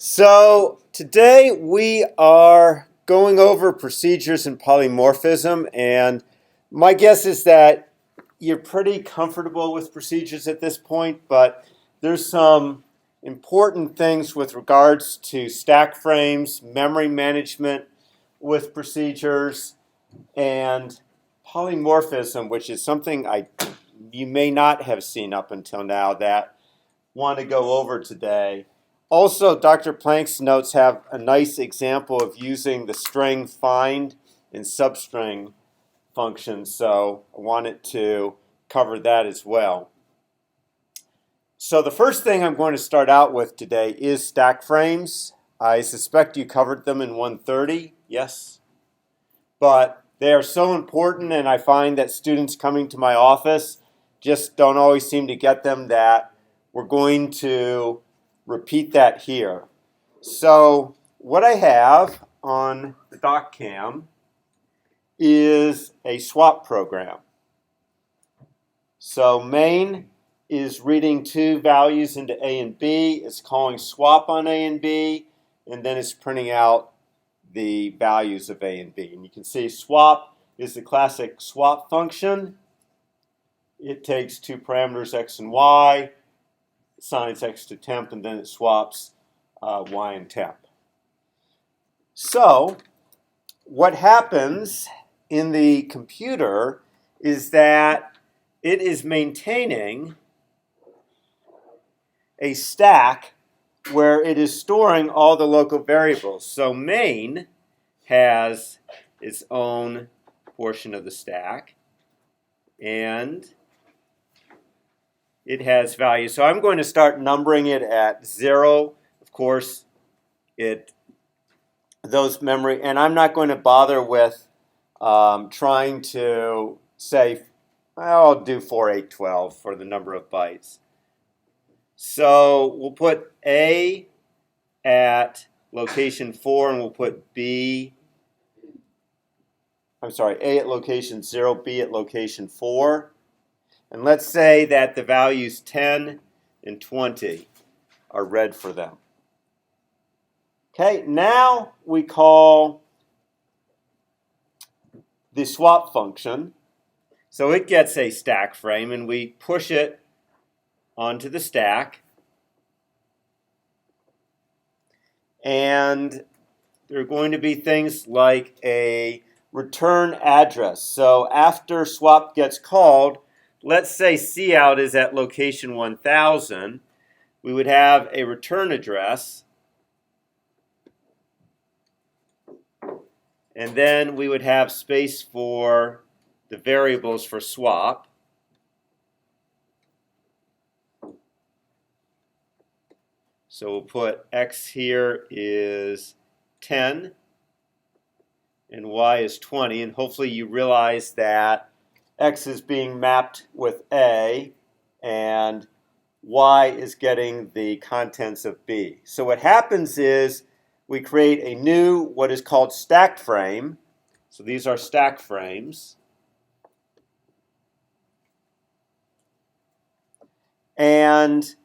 So today we are going over procedures in polymorphism, and my guess is that you're pretty comfortable with procedures at this point, but there's some important things with regards to stack frames, memory management with procedures, and polymorphism, which is something you may not have seen up until now that I want to go over today. Also, Dr. Planck's notes have a nice example of using the string find and substring functions, so I wanted to cover that as well. So the first thing I'm going to start out with today is stack frames. I suspect you covered them in 130, yes? But they are so important, and I find that students coming to my office just don't always seem to get them, that we're going to repeat that here. So what I have on the doc cam is a swap program. So main is reading two values into A and B. It's calling swap on A and B, and then it's printing out the values of A and B. And you can see swap is the classic swap function. It takes two parameters, x and y, assigns x to temp, and then it swaps y and temp. So what happens in the computer is that it is maintaining a stack where it is storing all the local variables. So main has its own portion of the stack, and it has values. So I'm going to start numbering it at 0. Of course, those memory, and I'm not going to bother with trying to say, well, I'll do 4812 for the number of bytes. So we'll put A at location 4, and we'll put A at location 0, B at location 4. And let's say that the values 10 and 20 are read for them. Okay, now we call the swap function. So it gets a stack frame, and we push it onto the stack. And there are going to be things like a return address. So after swap gets called, let's say cout is at location 1000, we would have a return address, and then we would have space for the variables for swap. So we'll put x here is 10 and y is 20, and hopefully you realize that x is being mapped with A and y is getting the contents of B. So what happens is we create a new, what is called stack frame. So these are stack frames. And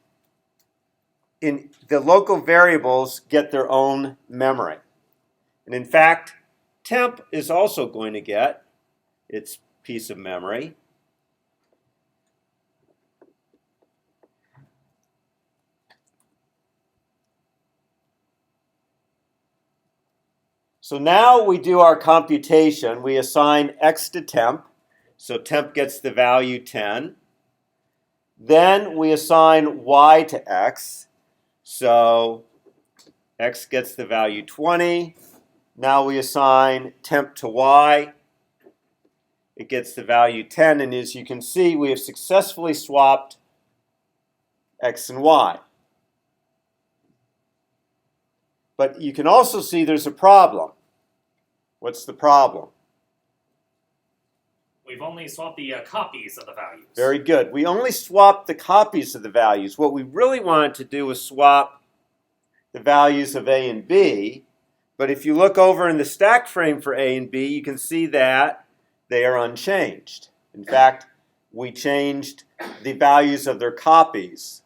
in the local variables get their own memory. And in fact, temp is also going to get its piece of memory. So now we do our computation. We assign x to temp. So temp gets the value 10. Then we assign y to x. So x gets the value 20. Now we assign temp to y. It gets the value 10. And as you can see, we have successfully swapped x and y. But you can also see there's a problem. What's the problem? We've only swapped the copies of the values. Very good. We only swapped the copies of the values. What we really wanted to do was swap the values of A and B. But if you look over in the stack frame for A and B, you can see that they are unchanged. In fact, we changed the values of their copies.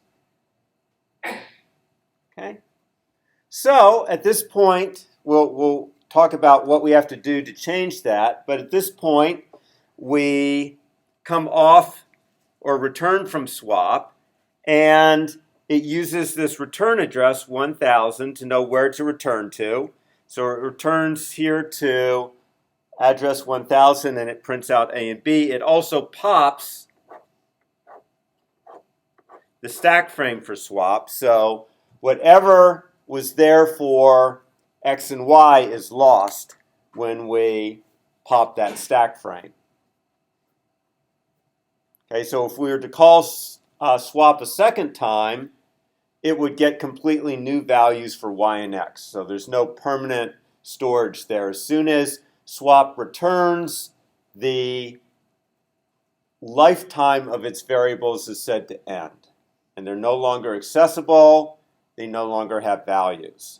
Okay? So at this point, we'll talk about what we have to do to change that. But at this point, we come off or return from swap, and it uses this return address 1000 to know where to return to. So it returns here to address 1000 and it prints out A and B. It also pops the stack frame for swap. So whatever was there for X and Y is lost when we pop that stack frame. Okay, so if we were to call swap a second time, it would get completely new values for Y and X. So there's no permanent storage there. As soon as swap returns, the lifetime of its variables is said to end. And they're no longer accessible. They no longer have values.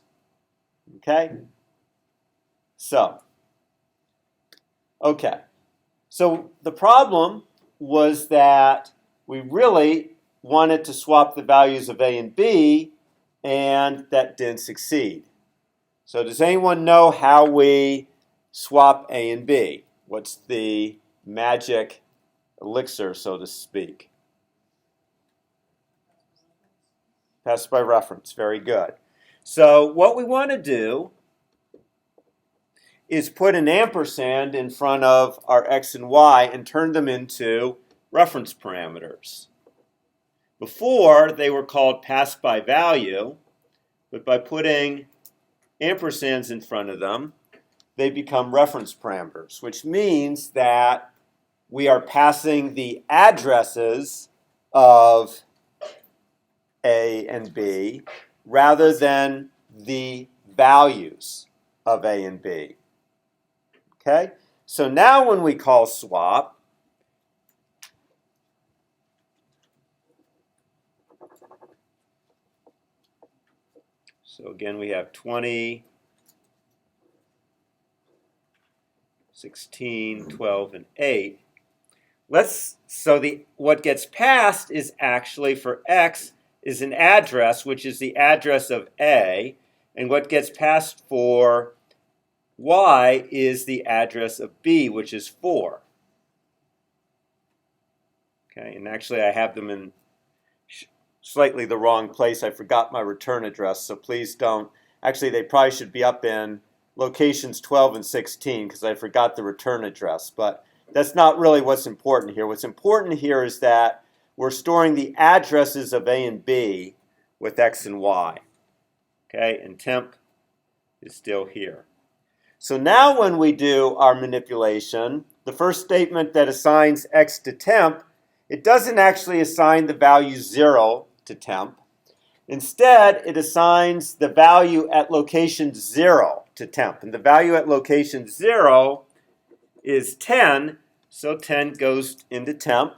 Okay? So the problem was that we really wanted to swap the values of A and B, and that didn't succeed. So does anyone know how we swap A and B? What's the magic elixir, so to speak? Pass by reference. Very good. So what we want to do is put an ampersand in front of our X and Y and turn them into reference parameters. Before, they were called pass by value, but by putting ampersands in front of them, they become reference parameters, which means that we are passing the addresses of A and B rather than the values of A and B. Okay? So now when we call swap, so again we have 20, 16, 12, and 8. What gets passed is actually for X is an address, which is the address of A, and what gets passed for Y is the address of B, which is 4. Okay, and actually I have them in slightly the wrong place. I forgot my return address, so please don't. Actually, they probably should be up in locations 12 and 16 because I forgot the return address, but that's not really what's important here. What's important here is that we're storing the addresses of A and B with X and Y. Okay, and temp is still here. So now when we do our manipulation, the first statement that assigns X to temp, it doesn't actually assign the value 0 to temp. Instead, it assigns the value at location 0 to temp. And the value at location 0 is 10, so 10 goes into temp.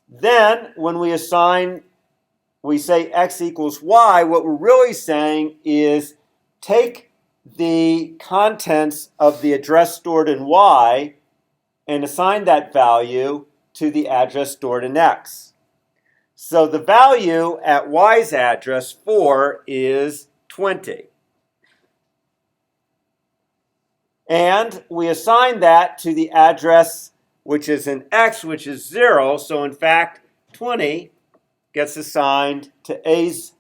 Then, when we say X equals Y, what we're really saying is take the contents of the address stored in Y and assign that value to the address stored in X. So the value at Y's address 4 is 20. And we assign that to the address which is in X, which is 0. So in fact, 20 gets assigned to A's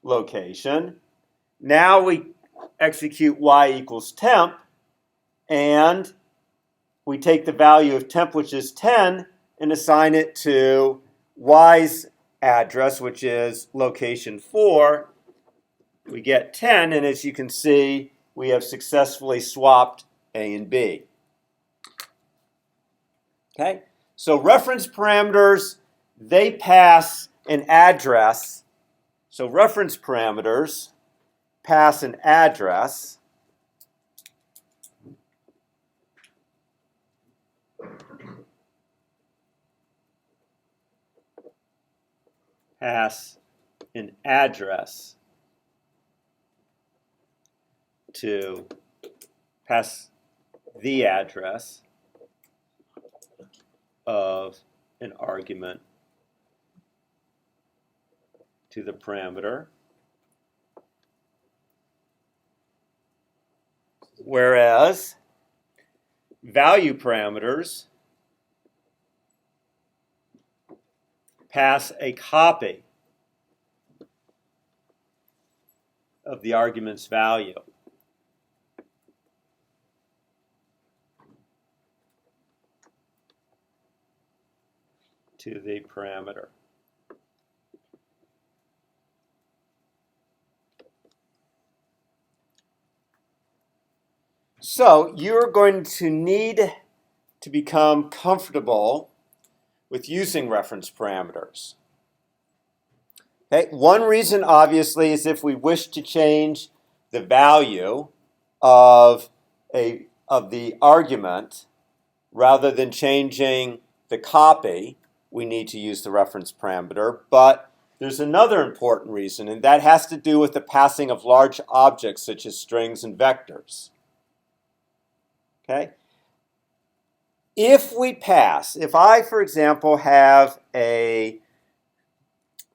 location. Now we execute Y equals temp, and we take the value of temp, which is 10, and assign it to Y's address, which is location 4. We get 10, and as you can see, we have successfully swapped A and B. Okay? So reference parameters, they pass an address. So reference parameters pass an address. Pass an address to pass the address of an argument to the parameter. Whereas value parameters pass a copy of the argument's value. To the parameter. So you're going to need to become comfortable with using reference parameters. Okay, one reason obviously is if we wish to change the value of the argument rather than changing the copy, we need to use the reference parameter. But there's another important reason, and that has to do with the passing of large objects such as strings and vectors. Okay? If I, for example, have a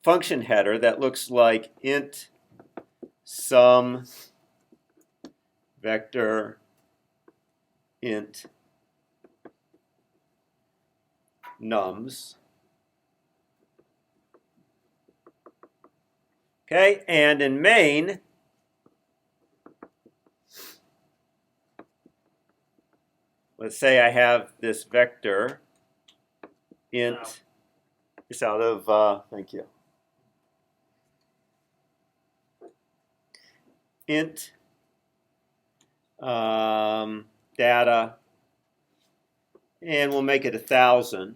function header that looks like int sum vector int nums. Okay, and in main, let's say I have this vector int. It's out of, thank you. Int data, and we'll make it 1,000.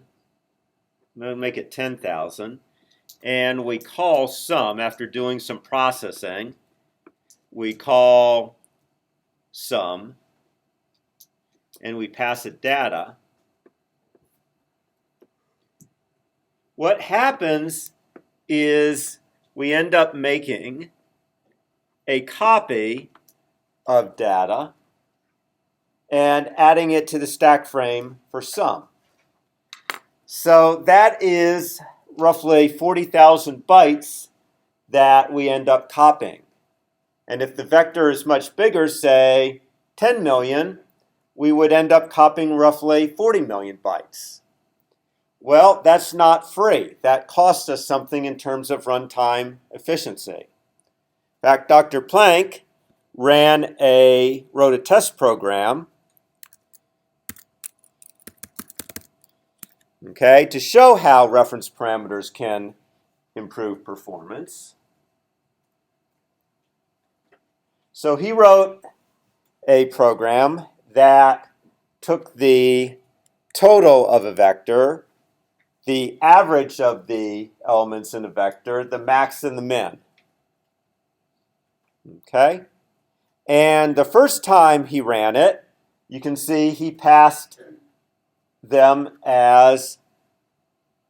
We'll make it 10,000. And we call sum after doing some processing. We call sum, and we pass it data. What happens is we end up making a copy of data and adding it to the stack frame for sum. So that is roughly 40,000 bytes that we end up copying. And if the vector is much bigger, say 10 million, we would end up copying roughly 40 million bytes. Well, that's not free. That costs us something in terms of runtime efficiency. In fact, Dr. Planck wrote a test program, okay, to show how reference parameters can improve performance. So he wrote a program that took the total of a vector, the average of the elements in a vector, the max and the min. Okay? And the first time he ran it, you can see he passed them as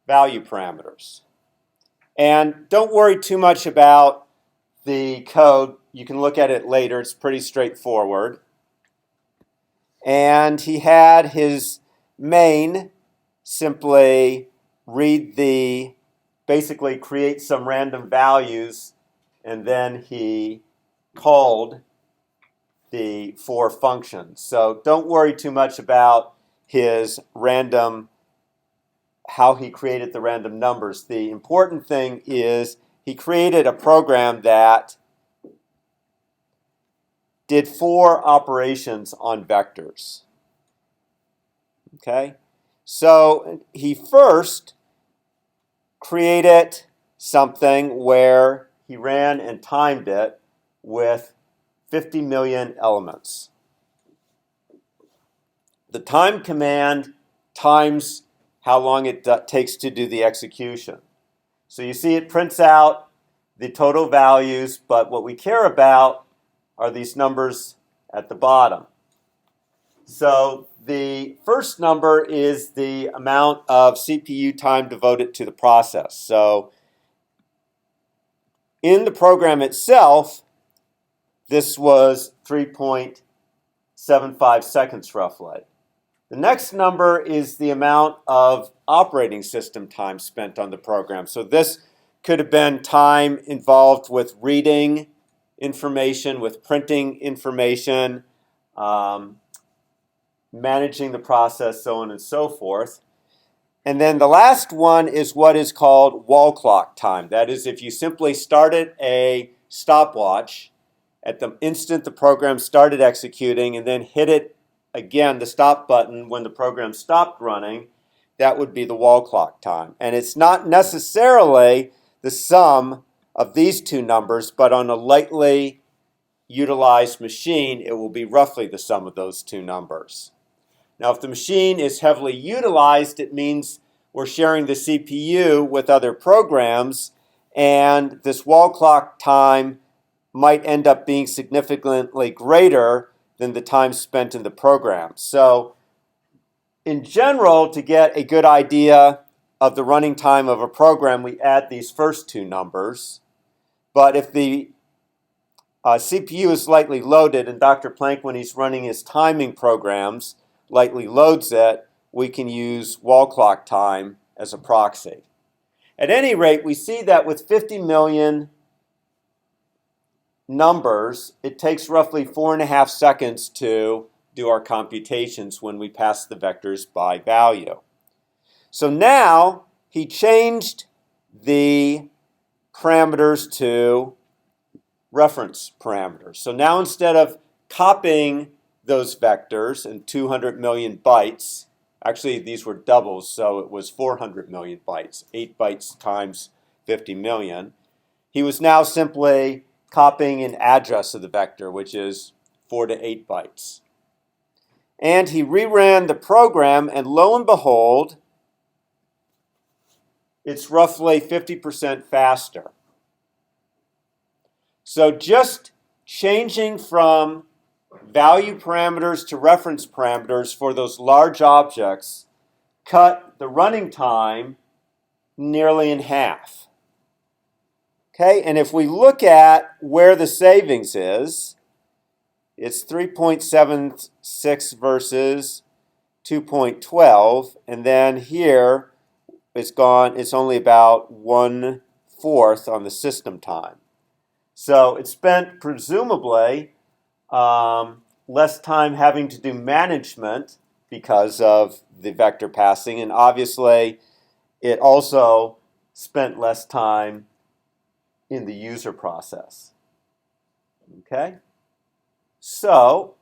value parameters. And don't worry too much about the code. You can look at it later. It's pretty straightforward. And he had his main simply basically create some random values, and then he called the 4 functions. So don't worry too much about his how he created the random numbers. The important thing is he created a program that did 4 operations on vectors. Okay? So he first created something where he ran and timed it with 50 million elements. The time command times how long it takes to do the execution. So you see it prints out the total values, but what we care about are these numbers at the bottom. So the first number is the amount of CPU time devoted to the process. So in the program itself, this was 3.75 seconds roughly. The next number is the amount of operating system time spent on the program. So this could have been time involved with reading information, with printing information, managing the process, so on and so forth. And then the last one is what is called wall clock time. That is, if you simply started a stopwatch at the instant the program started executing and then hit it again, the stop button, when the program stopped running, that would be the wall clock time. And it's not necessarily the sum of these two numbers, but on a lightly utilized machine, it will be roughly the sum of those two numbers. Now, if the machine is heavily utilized, it means we're sharing the CPU with other programs, and this wall clock time might end up being significantly greater than the time spent in the program. So, in general, to get a good idea of the running time of a program, we add these first two numbers. But if the CPU is lightly loaded, and Dr. Planck, when he's running his timing programs, lightly loads it, we can use wall clock time as a proxy. At any rate, we see that with 50 million numbers, it takes roughly 4.5 seconds to do our computations when we pass the vectors by value. So now he changed the parameters to reference parameters. So now instead of copying those vectors in 200 million bytes, actually these were doubles, so it was 400 million bytes, 8 bytes times 50 million. He was now simply copying an address of the vector, which is 4 to 8 bytes. And he reran the program, and lo and behold, it's roughly 50% faster. So just changing from value parameters to reference parameters for those large objects cut the running time nearly in half. Okay, and if we look at where the savings is, it's 3.76 versus 2.12, and then here it's only about 1/4 on the system time. So it spent presumably less time having to do management because of the vector passing, and obviously it also spent less time in the user process. Okay? So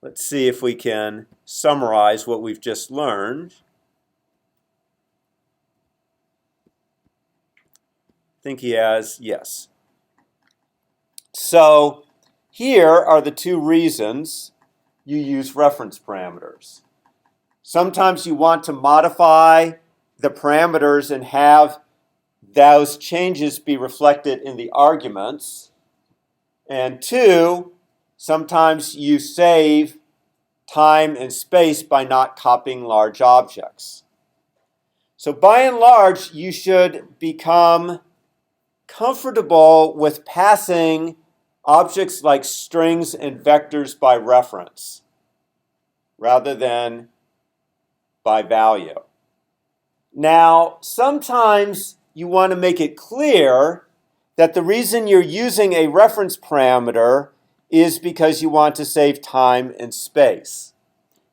let's see if we can summarize what we've just learned. I think he has, yes. So here are the two reasons you use reference parameters. Sometimes you want to modify the parameters and have those changes be reflected in the arguments. And two, sometimes you save time and space by not copying large objects. So by and large, you should become comfortable with passing objects like strings and vectors by reference rather than by value. Now, sometimes you want to make it clear that the reason you're using a reference parameter is because you want to save time and space.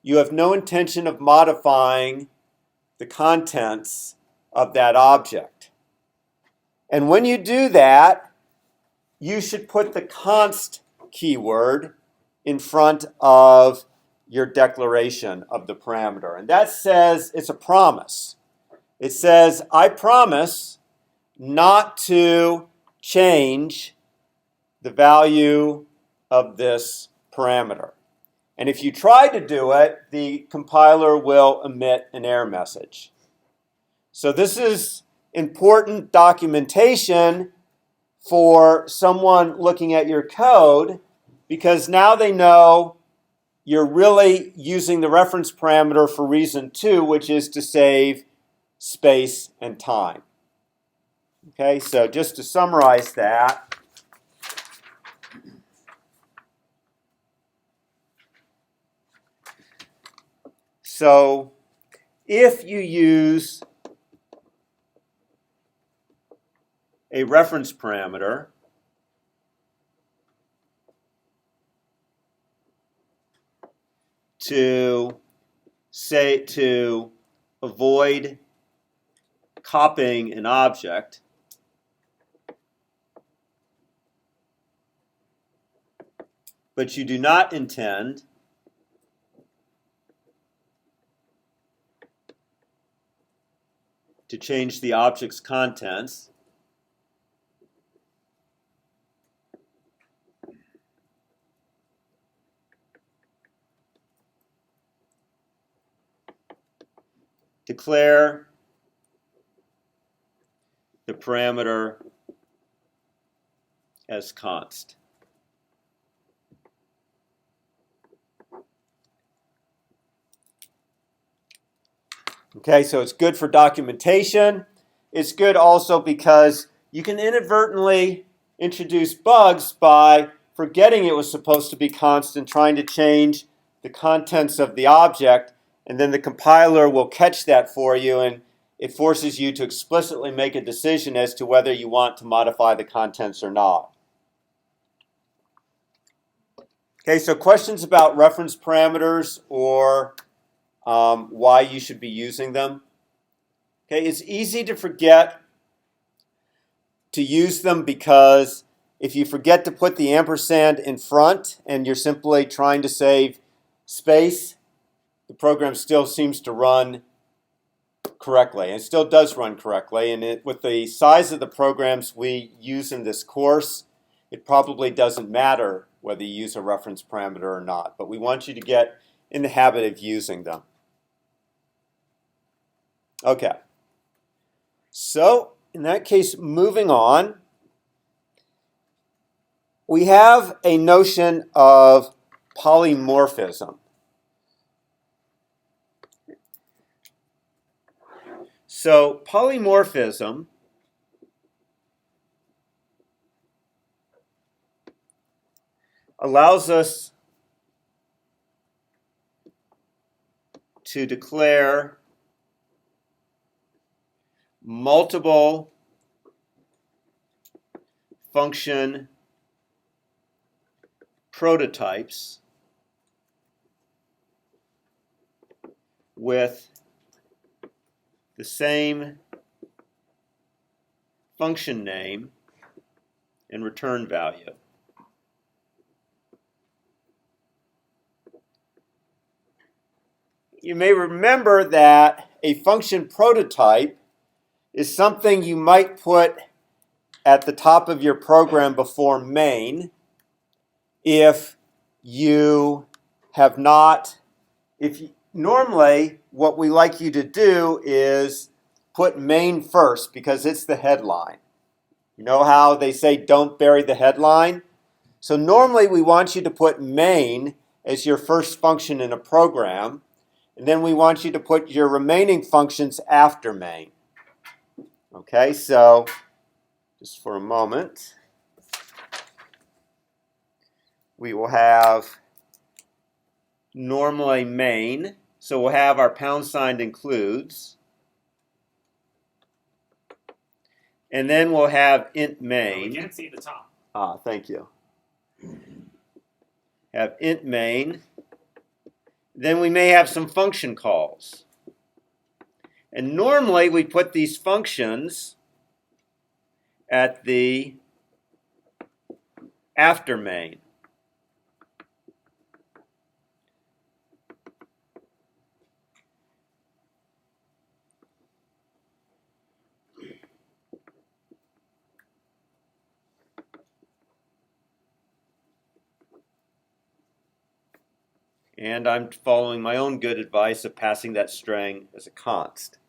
You have no intention of modifying the contents of that object. And when you do that, you should put the const keyword in front of your declaration of the parameter. And that says it's a promise. It says, I promise not to change the value of this parameter. And if you try to do it, the compiler will emit an error message. So this is important documentation for someone looking at your code, because now they know you're really using the reference parameter for reason 2, which is to save space and time. Okay, so just to summarize that, so if you use a reference parameter, to avoid copying an object, but you do not intend to change the object's contents, declare the parameter as const. Okay, so it's good for documentation. It's good also because you can inadvertently introduce bugs by forgetting it was supposed to be constant, trying to change the contents of the object, and then the compiler will catch that for you, and it forces you to explicitly make a decision as to whether you want to modify the contents or not. Okay, so questions about reference parameters or why you should be using them. Okay, it's easy to forget to use them because if you forget to put the ampersand in front and you're simply trying to save space, the program still seems to run correctly. And it still does run correctly. And with the size of the programs we use in this course, it probably doesn't matter whether you use a reference parameter or not. But we want you to get in the habit of using them. Okay. So, in that case, moving on, we have a notion of polymorphism. So, polymorphism allows us to declare multiple function prototypes with the same function name and return value. You may remember that a function prototype is something you might put at the top of your program before main if you have not, normally what we like you to do is put main first because it's the headline. You know how they say don't bury the headline? So normally we want you to put main as your first function in a program, and then we want you to put your remaining functions after main. Okay, so just for a moment, we will have normally main. So we'll have our # includes. And then we'll have int main. We can't see the top. Ah, thank you. Have int main. Then we may have some function calls. And normally we put these functions at the after main. And I'm following my own good advice of passing that string as a const.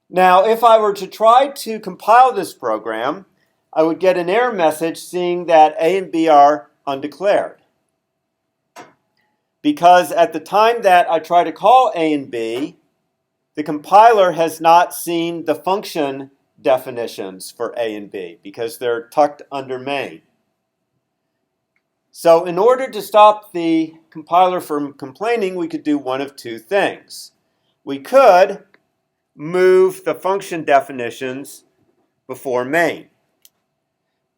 Now, if I were to try to compile this program, I would get an error message seeing that A and B are undeclared. Because at the time that I try to call A and B, the compiler has not seen the function definitions for A and B because they're tucked under main. So in order to stop the compiler from complaining, we could do one of two things. We could move the function definitions before main.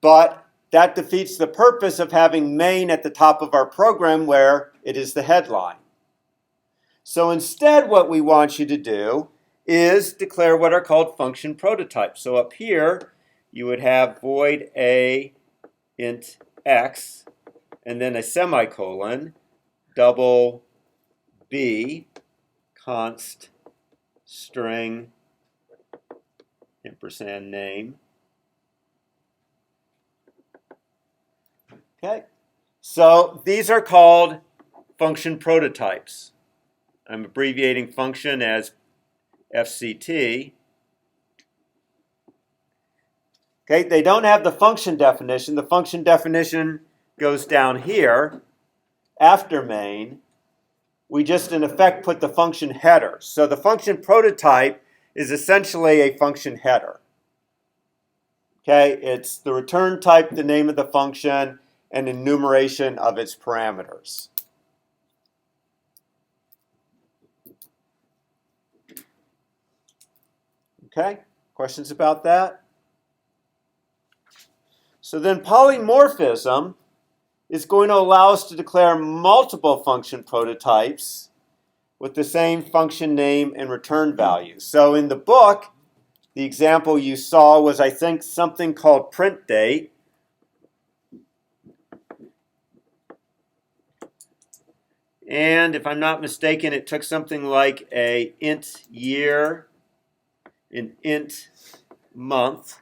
But that defeats the purpose of having main at the top of our program where it is the headline. So instead, what we want you to do is declare what are called function prototypes. So up here, you would have void a int x, and then a semicolon, double b, const string, ampersand name. Okay, so these are called function prototypes. I'm abbreviating function as FCT. Okay, they don't have the function definition. The function definition goes down here after main. We just, in effect, put the function header. So the function prototype is essentially a function header. Okay, it's the return type, the name of the function, and enumeration of its parameters. Okay, questions about that? So then polymorphism is going to allow us to declare multiple function prototypes with the same function name and return value. So in the book, the example you saw was, I think, something called print date. And if I'm not mistaken, it took something like a int year, an int month,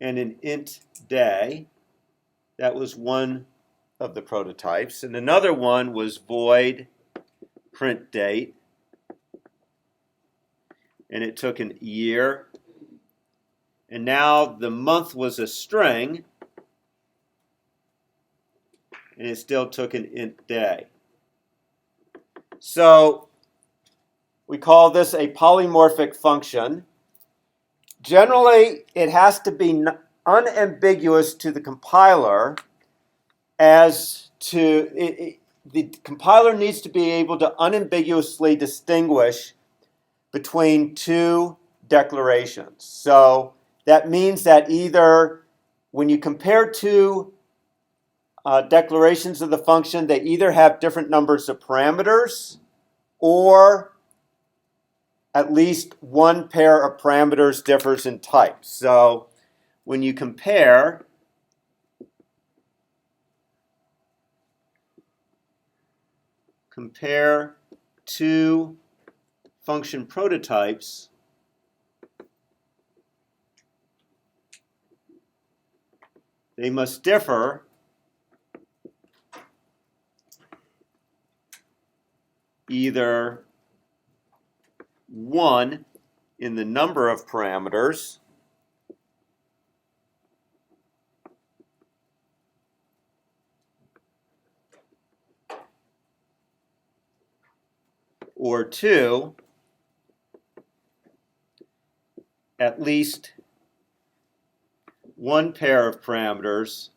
and an int day. That was one of the prototypes. And another one was void print date. And it took an year. And now the month was a string. And it still took an int day. So we call this a polymorphic function. Generally, it has to be unambiguous to the compiler as to the compiler needs to be able to unambiguously distinguish between two declarations. So that means that either when you compare two declarations of the function, they either have different numbers of parameters or at least one pair of parameters differs in type. So when you compare two function prototypes, they must differ either one in the number of parameters or two, at least one pair of parameters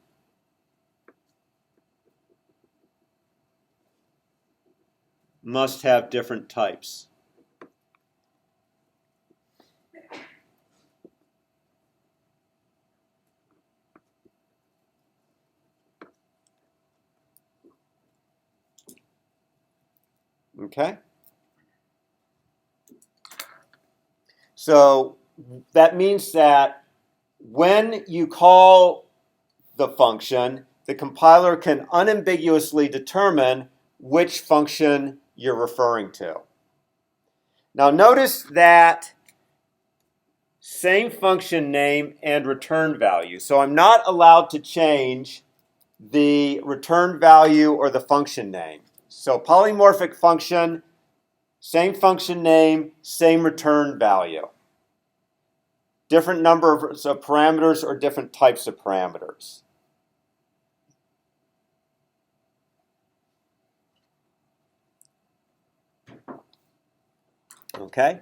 must have different types. Okay? So that means that when you call the function, the compiler can unambiguously determine which function you're referring to. Now notice that same function name and return value. So I'm not allowed to change the return value or the function name. So polymorphic function, same function name, same return value. Different numbers of parameters or different types of parameters. Okay?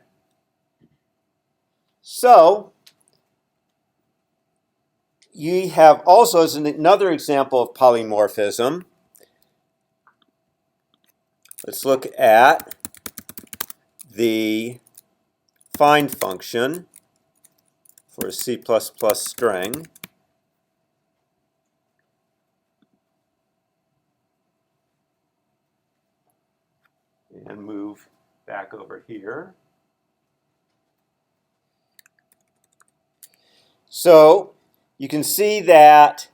So, you have also, as another example of polymorphism, let's look at the find function. for a C++ string. And move back over here. So you can see that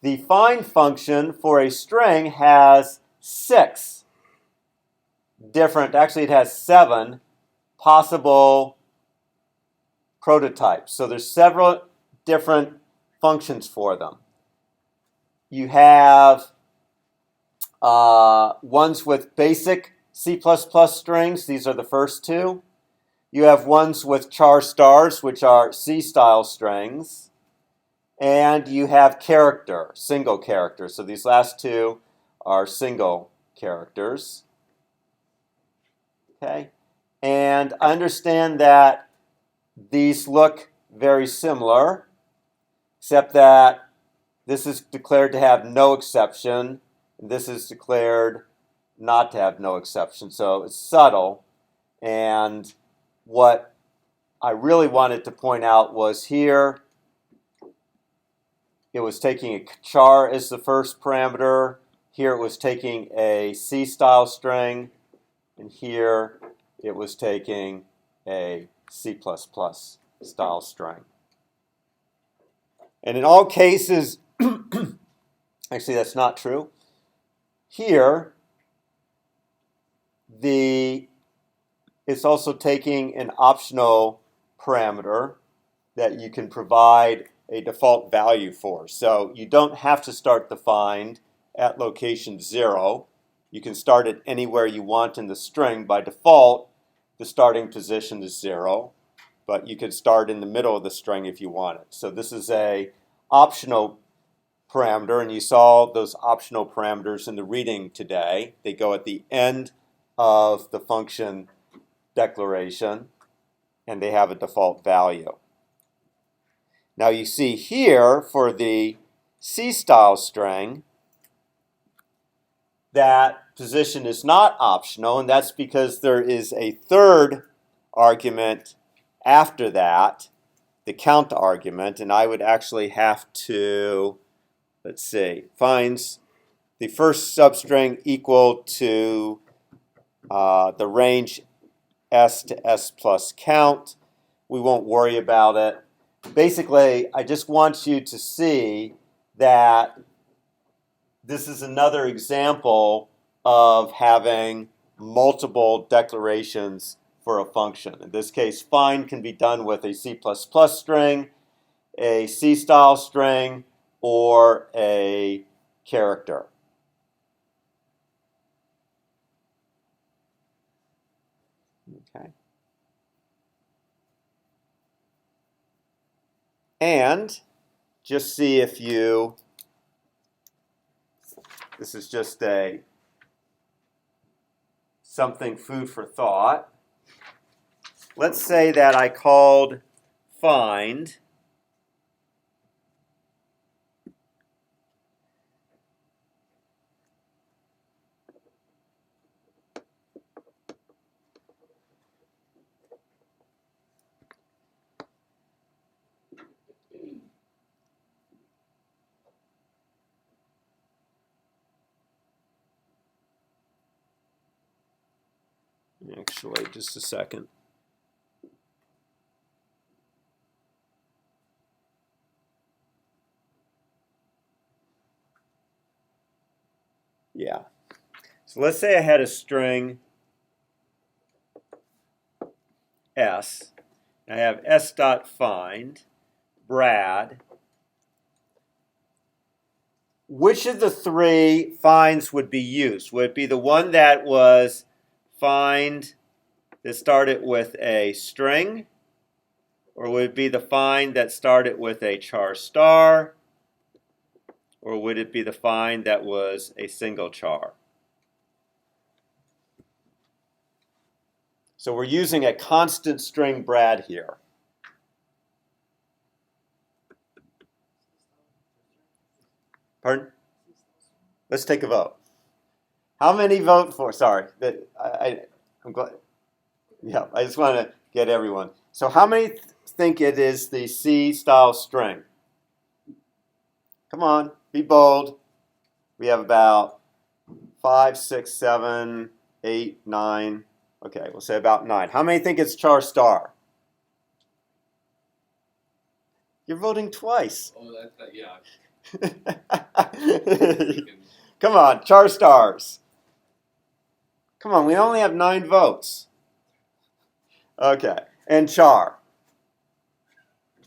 the find function for a string has 6 different, actually it has 7 possible prototypes. So there's several different functions for them. You have ones with basic C++ strings. These are the first 2. You have ones with char stars, which are C-style strings. And you have character, single character. So these last 2 are single characters. Okay? And understand that these look very similar, except that this is declared to have no exception. This is declared not to have no exception. So it's subtle. And what I really wanted to point out was here, it was taking a char as the first parameter. Here it was taking a C-style string. And here it was taking a C++ style string. And in all cases, actually that's not true. Here, it's also taking an optional parameter that you can provide a default value for. So you don't have to start the find at location 0. You can start it anywhere you want in the string. By default, the starting position is 0, but you could start in the middle of the string if you wanted. So this is a optional parameter, and you saw those optional parameters in the reading today. They go at the end of the function declaration, and they have a default value. Now you see here for the C-style string, that position is not optional, and that's because there is a third argument after that, the count argument, and I would actually have to, let's see, finds the first substring equal to the range s to s plus count. We won't worry about it. Basically, I just want you to see that this is another example of having multiple declarations for a function. In this case, find can be done with a C++ string, a C-style string, or a character. Okay. And just see if you, this is just something food for thought. Let's say that I called find actually just a second. Yeah. So let's say I had a string s. I have s.find Brad. Which of the 3 finds would be used? Would it be the one that was find that started with a string? Or would it be the find that started with a char star? Or would it be the find that was a single char? So we're using a constant string Brad here. Pardon? Let's take a vote. How many vote for? Sorry, I'm glad. Yeah, I just want to get everyone. So how many think it is the C style string? Come on, be bold. We have about 5, 6, 7, 8, 9. Okay, we'll say about 9. How many think it's char star? You're voting twice. Oh, that yeah. Come on, char stars. Come on, we only have 9 votes. Okay, and char.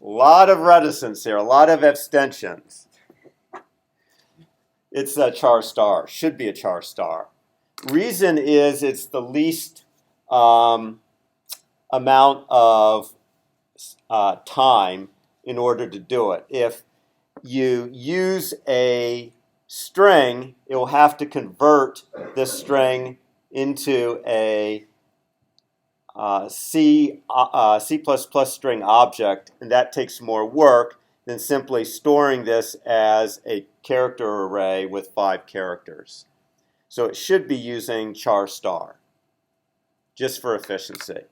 A lot of reticence here, a lot of abstentions. It's a char star, should be a char star. Reason is it's the least amount of time in order to do it. If you use a string, it will have to convert this string into a C++ string object, and that takes more work than simply storing this as a character array with 5 characters. So it should be using char star, just for efficiency.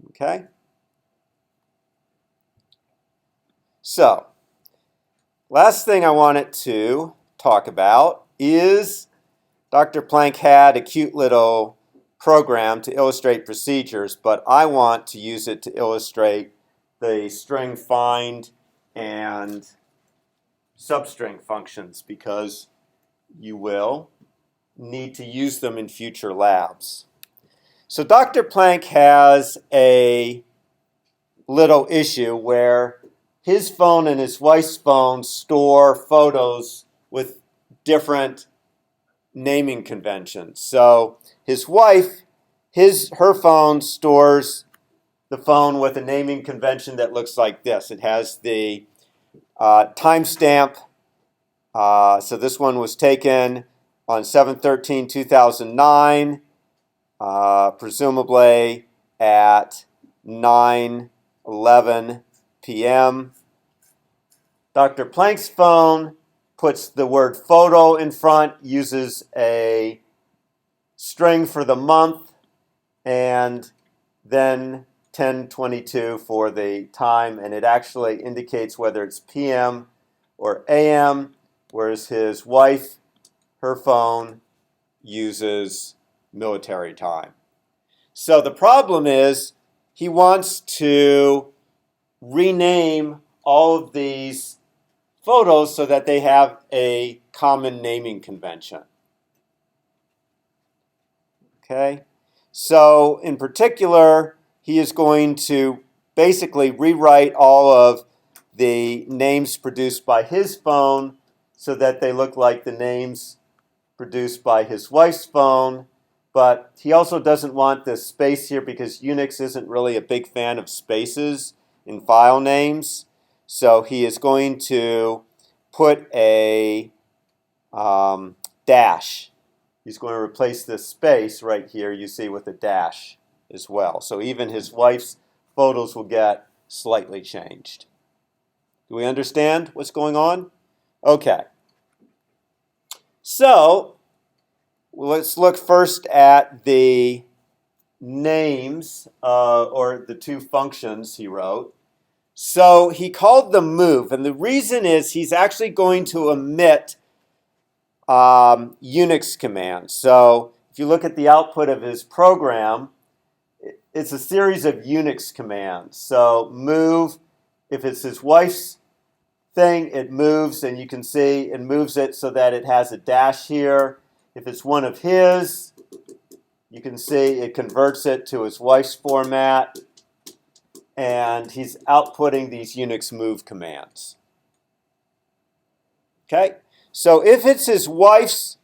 Okay? So, last thing I wanted to talk about is Dr. Planck had a cute little program to illustrate procedures, but I want to use it to illustrate the string find and substring functions because you will need to use them in future labs. So Dr. Planck has a little issue where his phone and his wife's phone store photos with different naming conventions. So his wife, her phone stores the phone with a naming convention that looks like this. It has the timestamp. So this one was taken on 7/13/2009, presumably at 9:11 p.m. Dr. Planck's phone puts the word photo in front, uses a string for the month, and then 10:22 for the time, and it actually indicates whether it's PM or AM, whereas his wife, her phone, uses military time. So the problem is he wants to rename all of these photos so that they have a common naming convention. Okay? So in particular, he is going to basically rewrite all of the names produced by his phone so that they look like the names produced by his wife's phone. But he also doesn't want this space here because Unix isn't really a big fan of spaces in file names. So he is going to put a dash. He's going to replace this space right here, you see, with a dash as well. So even his wife's photos will get slightly changed. Do we understand what's going on? Okay. So let's look first at the names or the 2 functions he wrote. So he called them move, and the reason is he's actually going to omit Unix commands. So if you look at the output of his program, it's a series of Unix commands. So move, if it's his wife's thing, it moves, and you can see it moves it so that it has a dash here. If it's one of his, you can see it converts it to his wife's format, and he's outputting these Unix move commands. Okay? So if it's his wife's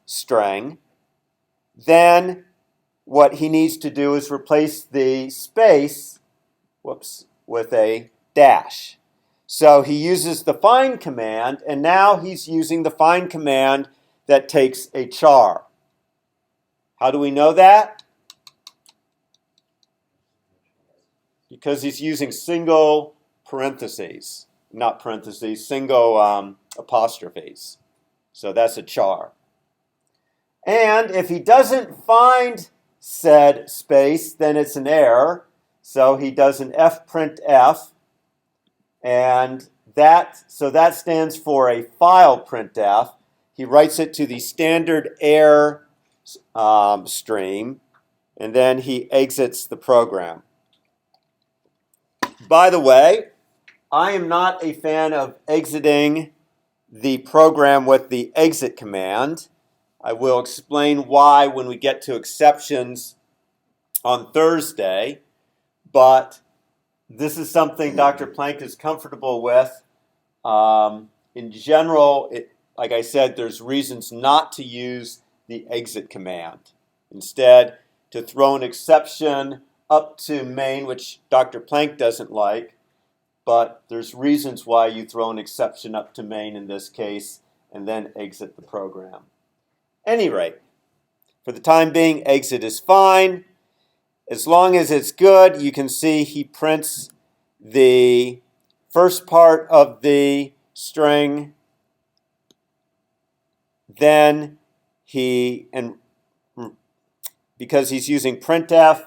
string, then what he needs to do is replace the space with a dash. So he uses the find command, and now he's using the find command that takes a char. How do we know that? Because he's using single parentheses, not parentheses, single apostrophes. So that's a char. And if he doesn't find said space, then it's an error. So he does an fprintf, and that stands for a file printf. He writes it to the standard error stream, and then he exits the program. By the way, I am not a fan of exiting the program with the exit command. I will explain why when we get to exceptions on Thursday, but this is something Dr. Planck is comfortable with. In general, like I said, there's reasons not to use the exit command. Instead, to throw an exception up to main, which Dr. Planck doesn't like, but there's reasons why you throw an exception up to main in this case and then exit the program. Any rate, for the time being, exit is fine. As long as it's good, you can see he prints the first part of the string, then because he's using printf,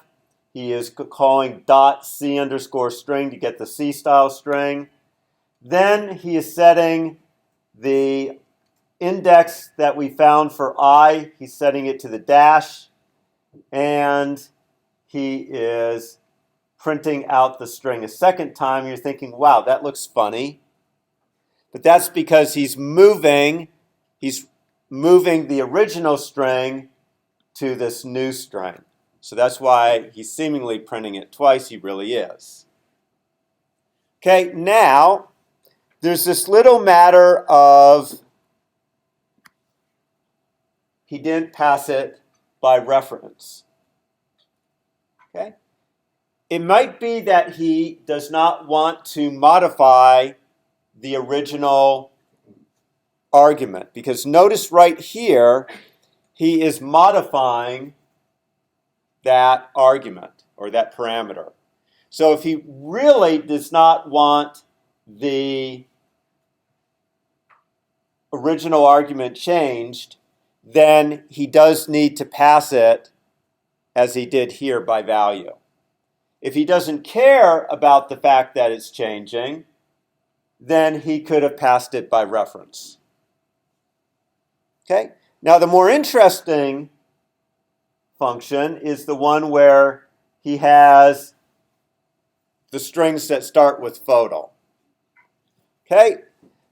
he is calling .c_string to get the C style string. Then he is setting the index that we found for I, he's setting it to the dash, and he is printing out the string a second time. You're thinking, wow, that looks funny. But that's because he's moving the original string to this new string. So that's why he's seemingly printing it twice. He really is. Okay, now there's this little matter of he didn't pass it by reference. Okay? It might be that he does not want to modify the original argument, because notice right here, he is modifying that argument or that parameter. So if he really does not want the original argument changed, then he does need to pass it as he did here by value. If he doesn't care about the fact that it's changing, then he could have passed it by reference. Okay? Now the more interesting function is the one where he has the strings that start with photo. Okay?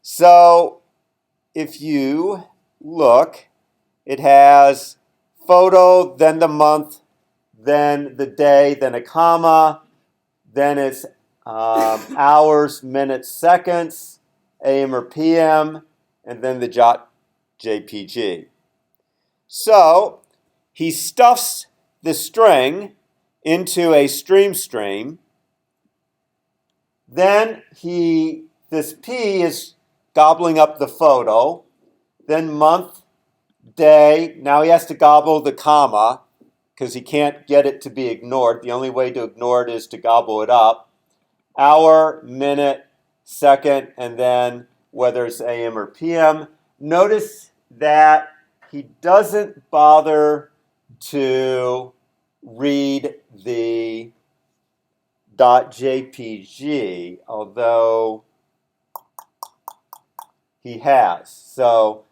So if you look, it has photo, then the month, then the day, then a comma, then it's hours, minutes, seconds, AM or PM, and then the .jpg. So he stuffs the string into a stream. Then this P is gobbling up the photo, then month, day. Now he has to gobble the comma because he can't get it to be ignored. The only way to ignore it is to gobble it up. Hour, minute, second, and then whether it's AM or PM. Notice that he doesn't bother to read the .jpg, although he has. So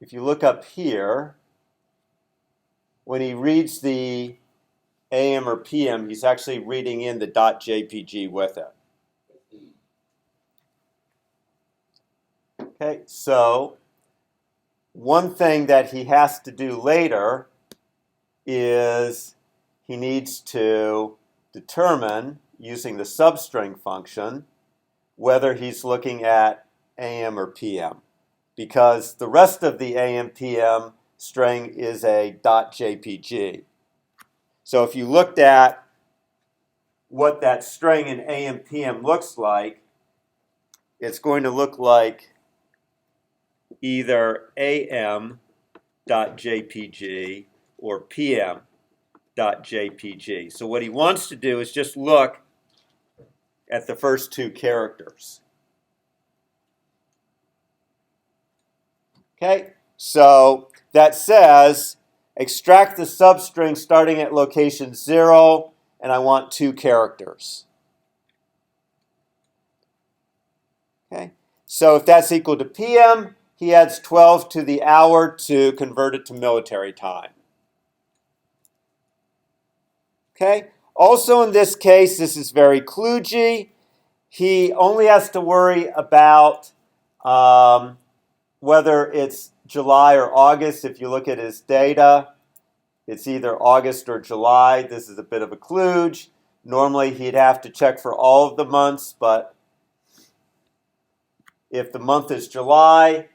if you look up here, when he reads the AM or PM, he's actually reading in the .jpg with it. Okay, so one thing that he has to do later is he needs to determine, using the substring function, whether he's looking at AM or PM, because the rest of the AM/PM string is a .jpg. So if you looked at what that string in AM/PM looks like, it's going to look like either AM.jpg or PM.jpg. So what he wants to do is just look at the first two characters. Okay, so that says extract the substring starting at location 0, and I want 2 characters. Okay, so if that's equal to PM, he adds 12 to the hour to convert it to military time. Okay, also in this case, this is very kludgy. He only has to worry about whether it's July or August. If you look at his data, it's either August or July. This is a bit of a kludge. Normally, he'd have to check for all of the months, but if the month is July,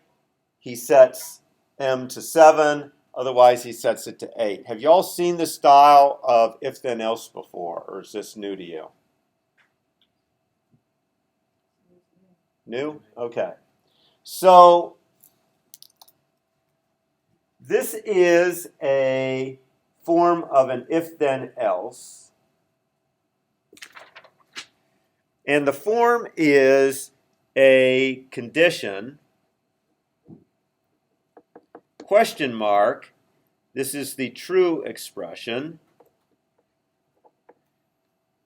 he sets M to 7. Otherwise, he sets it to 8. Have you all seen this style of if-then-else before, or is this new to you? New? Okay. So this is a form of an if-then-else. And the form is a condition, question mark, this is the true expression,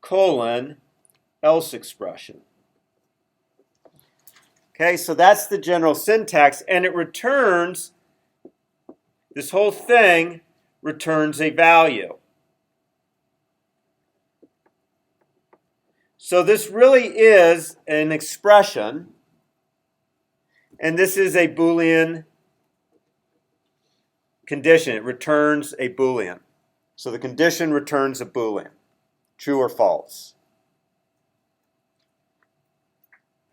colon, else expression. Okay, so that's the general syntax, and it returns, this whole thing returns a value. So this really is an expression, and this is a Boolean condition. It returns a Boolean. So the condition returns a Boolean, true or false.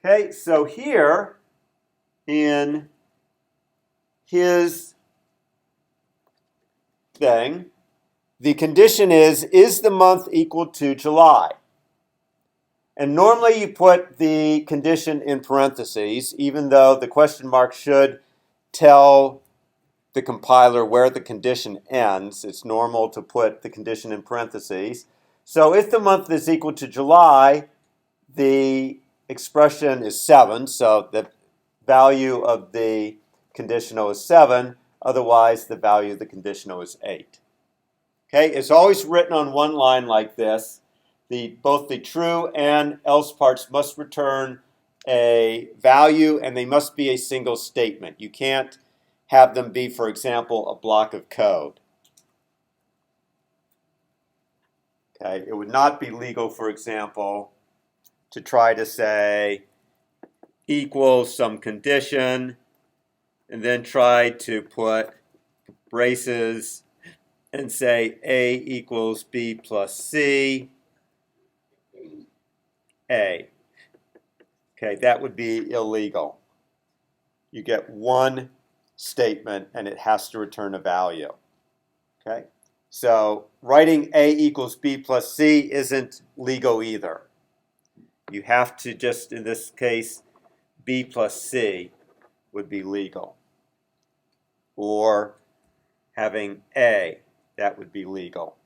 Okay, so here in his thing, the condition is the month equal to July? And normally you put the condition in parentheses, even though the question mark should tell the compiler where the condition ends. It's normal to put the condition in parentheses. So if the month is equal to July, the expression is 7, so the value of the conditional is 7. Otherwise, the value of the conditional is 8. Okay, it's always written on one line like this. Both the true and else parts must return a value, and they must be a single statement. You can't have them be, for example, a block of code. Okay, it would not be legal, for example, to try to say equals some condition and then try to put braces and say A equals B plus C, A. Okay, that would be illegal. You get one statement and it has to return a value. Okay, so writing A equals B plus C isn't legal either. You have to just, in this case, B plus C would be legal. Or having A, that would be legal.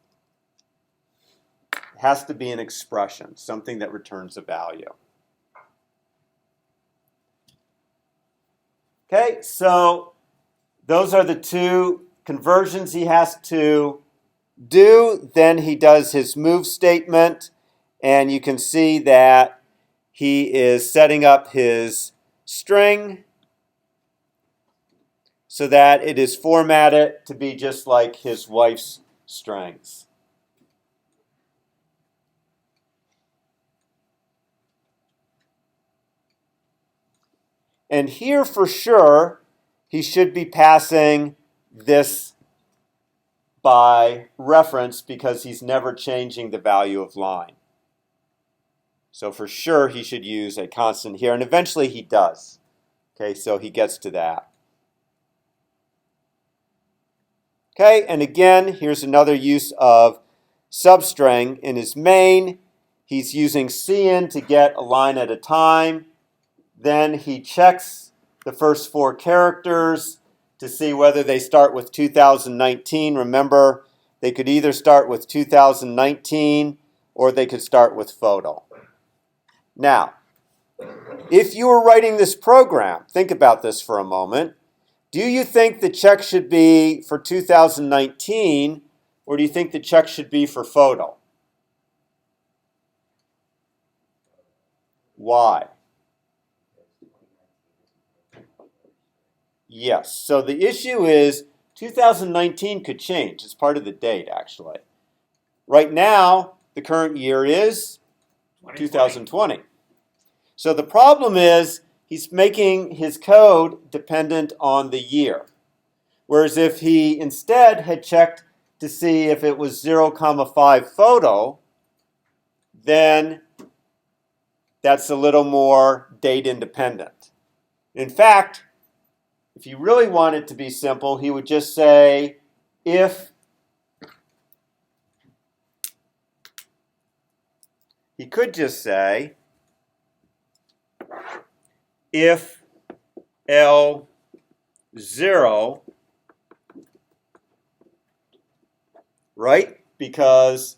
It has to be an expression, something that returns a value. Okay, so those are the two conversions he has to do. Then he does his move statement, and you can see that he is setting up his string so that it is formatted to be just like his wife's strings. And here for sure, he should be passing this by reference because he's never changing the value of line. So for sure, he should use a constant here, and eventually he does. Okay, so he gets to that. Okay, and again, here's another use of substring. In his main, he's using cin to get a line at a time. Then he checks the first 4 characters to see whether they start with 2019. Remember, they could either start with 2019 or they could start with photo. Now, if you were writing this program, think about this for a moment. Do you think the check should be for 2019, or do you think the check should be for photo? Why? Yes. So the issue is 2019 could change. It's part of the date, actually. Right now, the current year is 2020. So the problem is he's making his code dependent on the year. Whereas if he instead had checked to see if it was 0,5 photo, then that's a little more date independent. In fact, if you really want it to be simple, he would just say if he could just say if L0, right? Because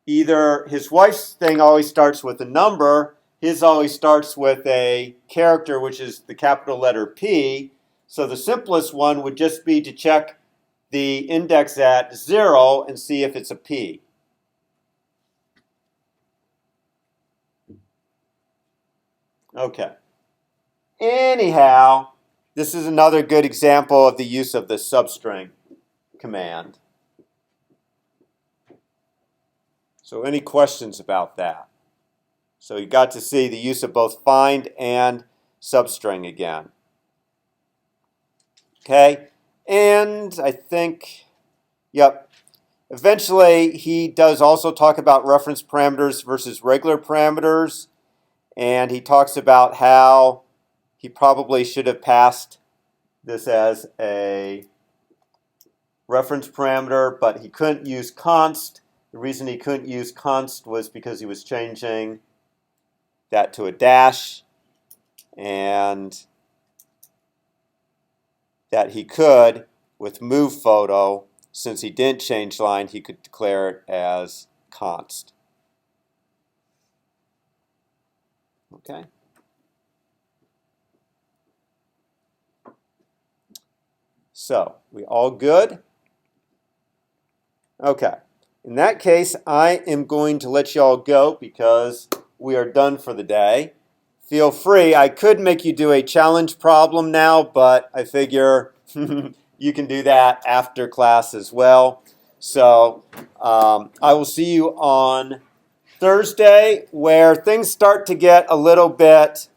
either his wife's thing always starts with a number, his always starts with a character, which is the capital letter P. So the simplest one would just be to check the index at 0 and see if it's a P. Okay. Anyhow, this is another good example of the use of the substring command. So any questions about that? So you got to see the use of both find and substring again. Okay, and I think, yep, eventually he does also talk about reference parameters versus regular parameters, and he talks about how he probably should have passed this as a reference parameter, but he couldn't use const. The reason he couldn't use const was because he was changing that to a dash, and that he could, with move photo, since he didn't change line, he could declare it as const. Okay. So, we all good? Okay. In that case, I am going to let you all go because we are done for the day. Feel free. I could make you do a challenge problem now, but I figure you can do that after class as well. So I will see you on Thursday, where things start to get a little bit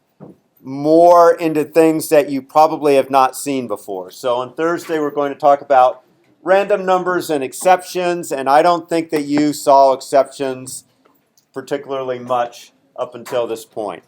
more into things that you probably have not seen before. So on Thursday, we're going to talk about random numbers and exceptions, and I don't think that you saw exceptions particularly much up until this point.